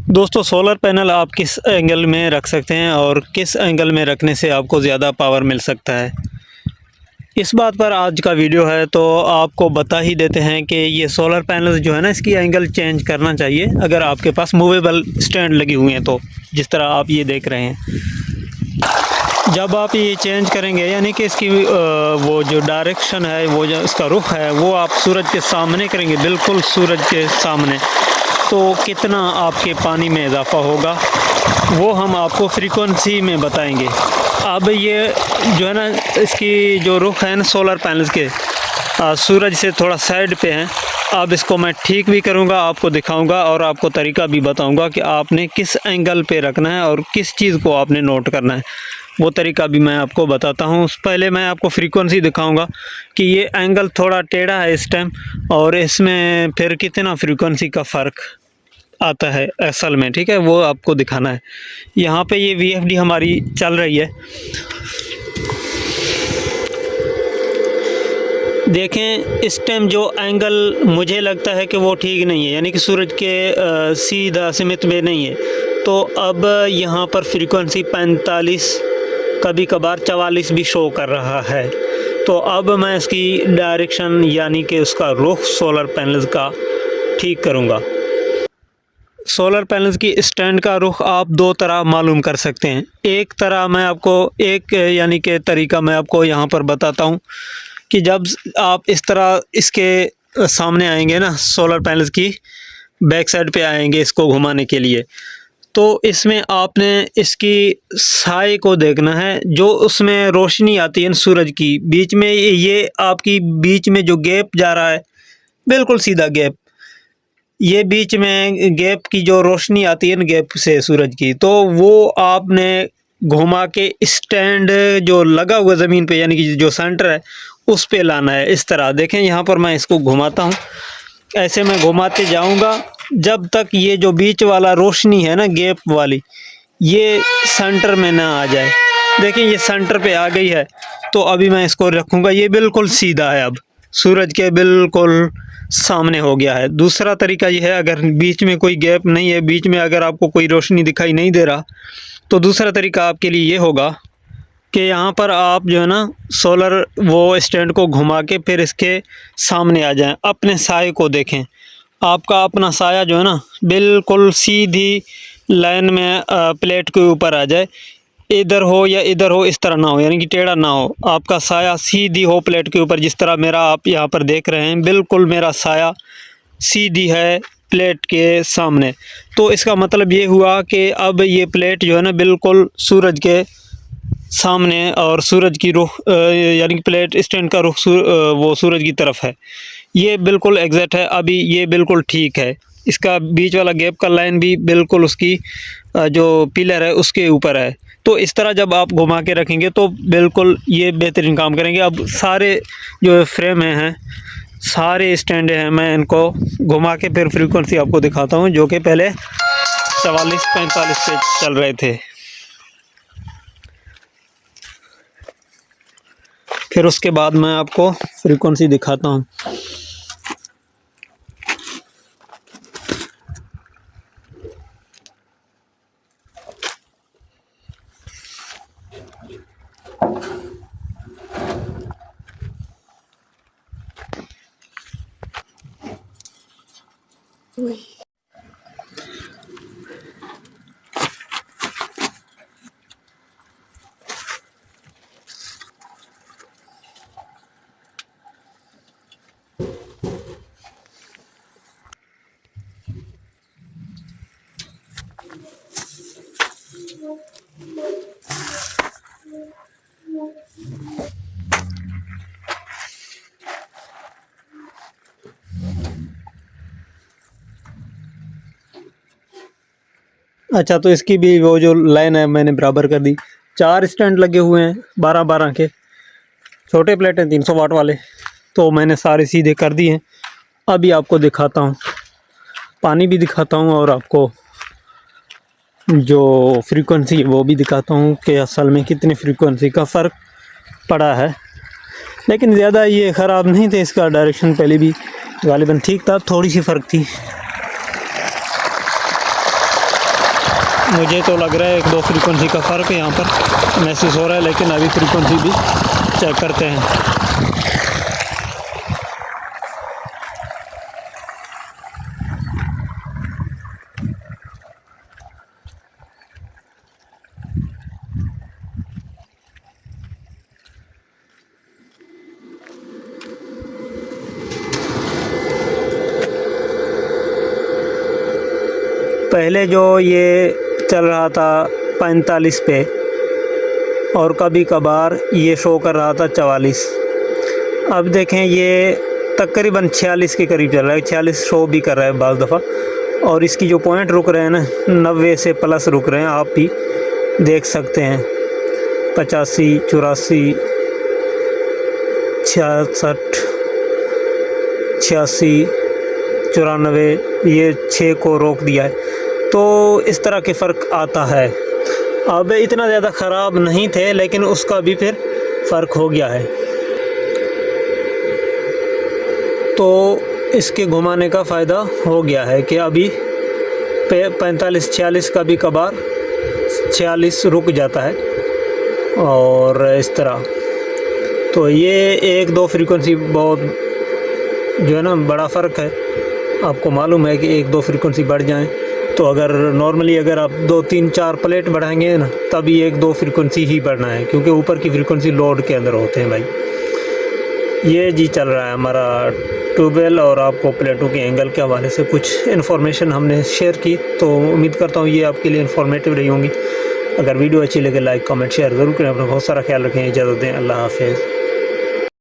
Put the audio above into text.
दोस्तों solar panel आप किस एंगल में रख सकते हैं और किस एंगल में रखने से आपको ज़्यादा पावर मिल सकता है, इस बात पर आज का वीडियो है। तो आपको बता ही देते हैं कि ये सोलर पैनल्स जो है ना, इसकी एंगल चेंज करना चाहिए अगर आपके पास मूवेबल स्टैंड लगी हुई हैं। तो जिस तरह आप ये देख रहे हैं, जब आप ये चेंज करेंगे यानी कि इसकी वो जो डायरेक्शन है, वो जो इसका रुख है, वो आप सूरज के सामने करेंगे, बिल्कुल सूरज के सामने, तो कितना आपके पानी में इजाफ़ा होगा वो हम आपको फ्रीक्वेंसी में बताएंगे। अब ये जो है ना, इसकी जो रुख है ना सोलर पैनल्स के, सूरज से थोड़ा साइड पे हैं। अब इसको मैं ठीक भी करूँगा, आपको दिखाऊंगा और आपको तरीका भी बताऊंगा कि आपने किस एंगल पे रखना है और किस चीज़ को आपने नोट करना है, वो तरीका भी मैं आपको बताता हूँ। पहले मैं आपको फ्रीक्वेंसी दिखाऊंगा कि ये एंगल थोड़ा टेढ़ा है इस टाइम, और इसमें फिर कितना फ्रीक्वेंसी का फ़र्क आता है असल में, ठीक है, वो आपको दिखाना है। यहाँ पे ये VFD हमारी चल रही है, देखें इस टाइम जो एंगल मुझे लगता है कि वो ठीक नहीं है, यानी कि सूरज के सीधा सिमत में नहीं है। तो अब यहाँ पर फ्रीक्वेंसी 45, कभी कभार 44 भी शो कर रहा है। तो अब मैं इसकी डायरेक्शन यानी कि उसका रुख सोलर पैनल्स का ठीक करूँगा। सोलर पैनल्स की स्टैंड का रुख आप दो तरह मालूम कर सकते हैं। एक तरह मैं आपको यानी कि तरीका मैं आपको यहाँ पर बताता हूँ कि जब आप इस तरह इसके सामने आएंगे ना, सोलर पैनल्स की बैक साइड पे आएंगे इसको घुमाने के लिए, तो इसमें आपने इसकी साए को देखना है, जो उसमें रोशनी आती है सूरज की, बीच में ये आपकी बीच में जो गैप जा रहा है, बिल्कुल सीधा गैप, ये बीच में गैप की जो रोशनी आती है ना गैप से सूरज की, तो वो आपने घुमा के स्टैंड जो लगा हुआ ज़मीन पे यानी कि जो सेंटर है उस पे लाना है। इस तरह देखें, यहाँ पर मैं इसको घुमाता हूँ, ऐसे मैं घुमाते जाऊँगा जब तक ये जो बीच वाला रोशनी है ना गैप वाली, ये सेंटर में ना आ जाए। देखिए ये सेंटर पे आ गई है, तो अभी मैं इसको रखूँगा, ये बिल्कुल सीधा है, अब सूरज के बिल्कुल सामने हो गया है। दूसरा तरीका ये है, अगर बीच में कोई गैप नहीं है, बीच में अगर आपको कोई रोशनी दिखाई नहीं दे रहा, तो दूसरा तरीका आपके लिए ये होगा कि यहाँ पर आप जो है ना सोलर वो स्टैंड को घुमा के फिर इसके सामने आ जाएं, अपने साए को देखें। आपका अपना साया जो है ना बिल्कुल सीधी लाइन में प्लेट के ऊपर आ जाए, इधर हो या इधर हो, इस तरह ना हो, यानी कि टेढ़ा ना हो, आपका साया सीधी हो प्लेट के ऊपर। जिस तरह मेरा आप यहाँ पर देख रहे हैं, बिल्कुल मेरा साया सीधी है प्लेट के सामने। तो इसका मतलब ये हुआ कि अब ये प्लेट जो है ना बिल्कुल सूरज के सामने, और सूरज की रुख यानी कि प्लेट स्टैंड का रुख वो सूरज की तरफ है। ये बिल्कुल एग्जैक्ट है, अभी ये बिल्कुल ठीक है। इसका बीच वाला गैप का लाइन भी बिल्कुल उसकी जो पिलर है उसके ऊपर है। तो इस तरह जब आप घुमा के रखेंगे तो बिल्कुल ये बेहतरीन काम करेंगे। अब सारे जो फ्रेम हैं, सारे स्टैंड हैं, मैं इनको घुमा के फिर फ्रीक्वेंसी आपको दिखाता हूँ, जो कि पहले 44-45 पे चल रहे थे। फिर उसके बाद मैं आपको फ्रीक्वेंसी दिखाता हूँ। अच्छा, तो इसकी भी वो जो लाइन है मैंने बराबर कर दी। 4 स्टैंड लगे हुए हैं 12-12 के, छोटे प्लेट हैं 300 वाट वाले, तो मैंने सारे सीधे कर दिए हैं। अभी आपको दिखाता हूँ, पानी भी दिखाता हूँ और आपको जो फ्रीक्वेंसी वो भी दिखाता हूँ कि असल में कितनी फ्रीक्वेंसी का फ़र्क पड़ा है। लेकिन ज़्यादा ये ख़राब नहीं थे, इसका डायरेक्शन पहले भी गालिबन ठीक था, थोड़ी सी फ़र्क थी। मुझे तो लग रहा है 1-2 फ्रीक्वेंसी का फ़र्क यहाँ पर महसूस हो रहा है, लेकिन अभी फ्रीक्वेंसी भी चेक करते हैं। पहले जो ये चल रहा था 45 पे और कभी कभार ये शो कर रहा था 44। अब देखें ये तकरीबन 46 के करीब चल रहा है, 46 शो भी कर रहा है बाज़ दफ़ा। और इसकी जो पॉइंट रुक रहे हैं ना 90 से प्लस रुक रहे हैं, आप भी देख सकते हैं। 85, 84, 66, 86, 94, ये 6 को रोक दिया है। तो इस तरह के फ़र्क आता है। अब इतना ज़्यादा ख़राब नहीं थे, लेकिन उसका भी फिर फ़र्क हो गया है। तो इसके घुमाने का फ़ायदा हो गया है कि अभी 45-46 का भी कभार 46 रुक जाता है और इस तरह। तो ये 1-2 फ्रीक्वेंसी बहुत जो है ना बड़ा फ़र्क है। आपको मालूम है कि 1-2 फ्रीक्वेंसी बढ़ जाएं, तो अगर नॉर्मली अगर आप 2-3-4 प्लेट बढ़ाएंगे ना, तभी 1-2 फ्रीक्वेंसी ही बढ़ना है, क्योंकि ऊपर की फ्रीक्वेंसी लोड के अंदर होते हैं भाई। ये जी चल रहा है हमारा ट्यूबवेल, और आपको प्लेटों के एंगल के हवाले से कुछ इन्फॉर्मेशन हमने शेयर की। तो उम्मीद करता हूँ ये आपके लिए इन्फॉर्मेटिव रही होंगी। अगर वीडियो अच्छी लगे लाइक कमेंट शेयर ज़रूर करें। अपना बहुत सारा ख्याल रखें। इजाज़त दें। अल्लाह हाफ़िज़।